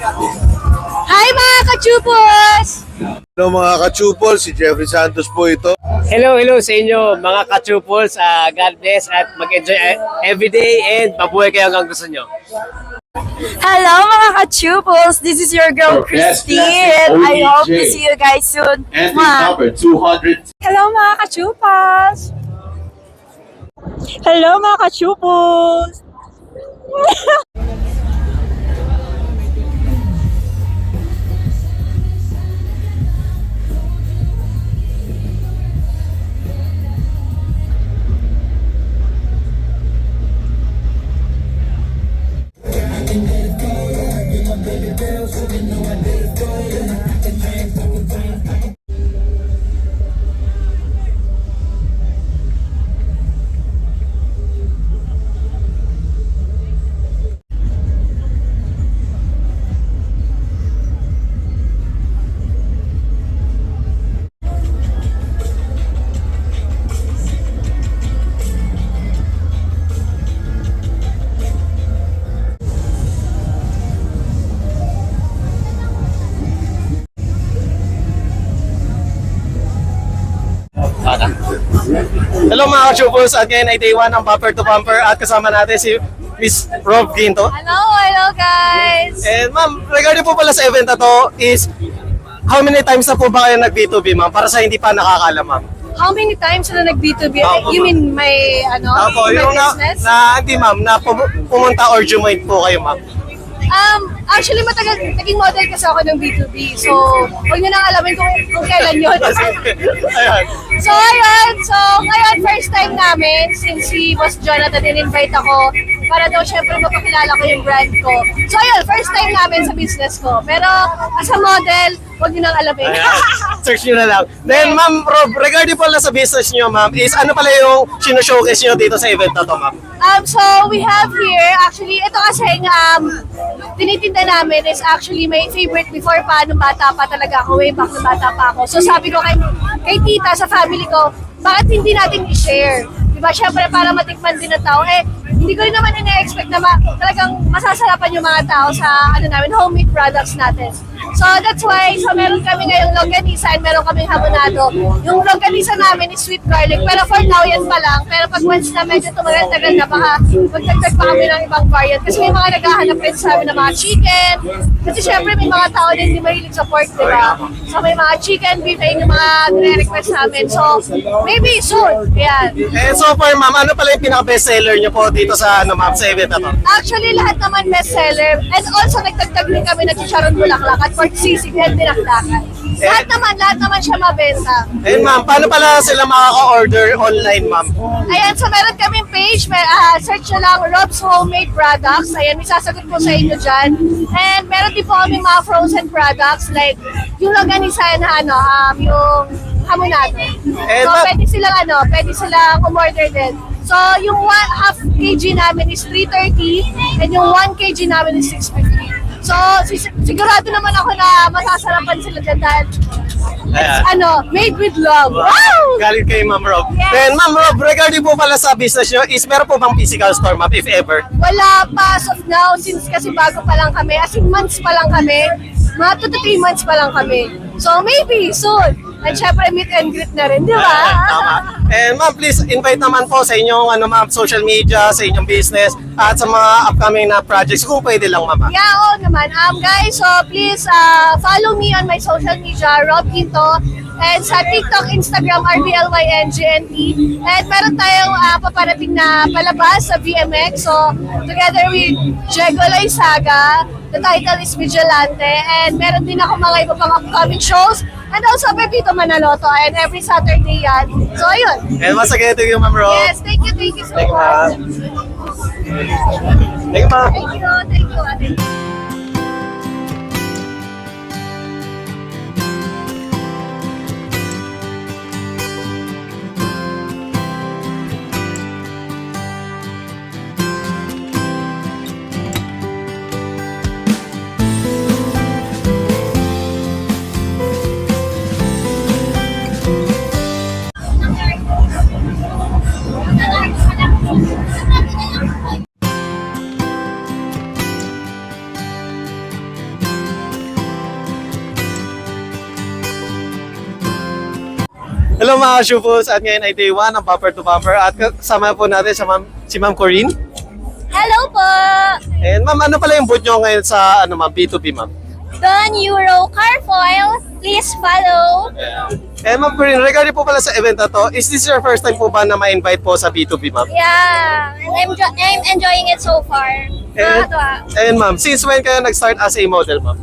Hi mga kachupos! Hello mga kachupol, si Jeffrey Santos po ito. Hello sa inyo mga kachupols. God bless at mag-enjoy everyday and mabuhay kayo hanggang gusto nyo. Hello mga kachupos! This is your girl Christine and I hope to see you guys soon. Number 200. Hello mga kachupos! Hello mga kachupos! Hello mga kachupols at ngayon ay day 1 ng Bumper to Bumper at kasama natin si Miss Rob Ginto. Hello guys! And ma'am, regarding po pala sa event na to is how many times na po ba kayo nag-B2B ma'am? Para sa hindi pa nakakaalam ma'am. How many times na nag-B2B? Opo, You ma'am. mean may Opo, may yung business? hindi ma'am, na pumunta or join po kayo ma'am. Actually, naging model kasi ako ng B2B. So, huwag nyo nang alamin kung kailan yun. Ayan. So, ayun. So, ngayon, first time namin, since si Boss Jonathan in-invite ako, para daw syempre mapakilala ko yung brand ko. So, ayun, first time namin sa business ko. Pero, as a model, huwag nyo nang alamin. Ayan. Search nyo na lang. Then ma'am Rob, regarding pala sa business nyo ma'am, is ano pala yung sino-showcase nyo dito sa event na to ma'am? So, we have here, actually, ito kasi tinitinda namin is actually my favorite before pa, nung bata pa talaga ako, way back nung bata pa ako. So, sabi ko kay tita, sa family ko, bakit hindi natin i-share? Diba, syempre, para matikman din ng tao. Hindi ko rin naman ina-expect na talagang masasarapan yung mga tao sa namin, homemade products natin. So that's why, so meron kami ngayong longganisa and meron kaming hamonado. Yung longganisa namin is sweet garlic, pero for now yan pa lang. Pero pag once na medyo tumagal-tagal na, baka magdagdag pa kami ng ibang variant. Kasi may mga naghahanap rin sa amin ng mga chicken. Kasi syempre may mga tao din hindi mahilig sa pork, di ba? So may mga chicken, beef, ayun yung mga nire-request namin. So maybe soon. Ayan. So far ma'am, ano pala yung pinaka-best seller nyo po dito sa ma'am, sa event na to? Actually, lahat naman bestseller. And also, nagtagtag din kami ng chicharon bulaklak at pork sisig and dinakdakan. Lahat naman siya mabenta. Ma'am, paano pala sila makaka-order online ma'am? Ayan, so meron kaming page. Search nyo lang Rob's Homemade Products. Ayan, may sasagot po sa inyo dyan. And meron din po kami mga frozen products like yung longganisa na yung hamonado. So, pwede silang umorder din. So, yung 1/2 kg namin is 330 and yung 1 kg namin is 650. So, sigurado naman ako na masasarapan sila dyan dahil it's made with love. Wow! Galing kay Ma'am Rob. Yes. Then Ma'am Rob, regarding po pala sa business nyo, is meron po bang physical store ma'am, if ever? Wala pa as of now, since kasi bago pa lang kami, as in months pa lang kami, mga 2 to 3 months pa lang kami. So, maybe soon. At syempre, meet and greet na rin, di ba? Tama. And ma'am, please invite naman po sa inyong ma'am, social media, sa inyong business, at sa mga upcoming na projects, kung pwede lang ma'am. Yeah, oo naman. Guys, so please follow me on my social media, Rob Ginto. And sa TikTok, Instagram, RBLYNGNT. And meron tayong paparating na palabas sa BMX. So, together with Diego Loizaga, the title is Vigilante. And meron din ako mga iba pang upcoming shows. And also, Pepito Manaloto. And every Saturday yan. So, ayun. And once again, thank you Ma'am Rob. Yes, thank you so Thank you, much. Thank you ma'am. Thank you. Hello mga Shupos, at ngayon ay day 1 ng Bumper to Bumper at kasama po natin si Ma'am Corinne. Hello po! And ma'am, ano pala yung booth nyo ngayon sa ma'am, B2B ma'am? Don Euro Carfoil, please follow. And ma'am Corinne, regarding po pala sa event na to, is this your first time po ba na ma-invite po sa B2B ma'am? Yeah, and I'm enjoying it so far. And ma'am, since when kayo nag-start as a model ma'am?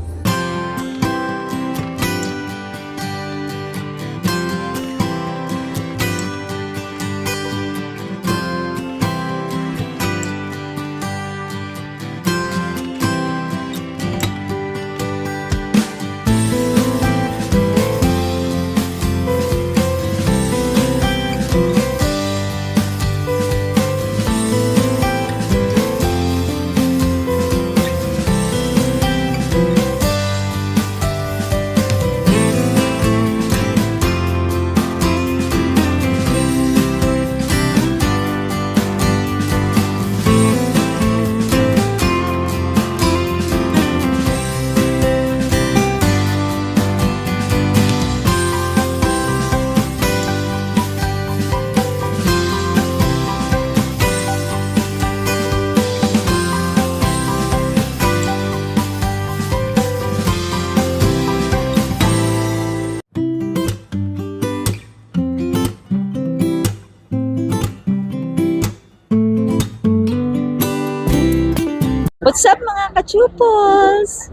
What's up mga kachupos?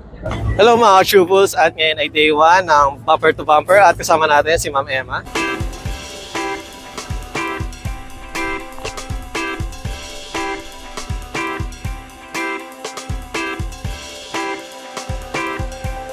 Hello mga Shupos, at ngayon ay day 1 ng Bumper to Bumper at kasama natin si Ma'am Emma.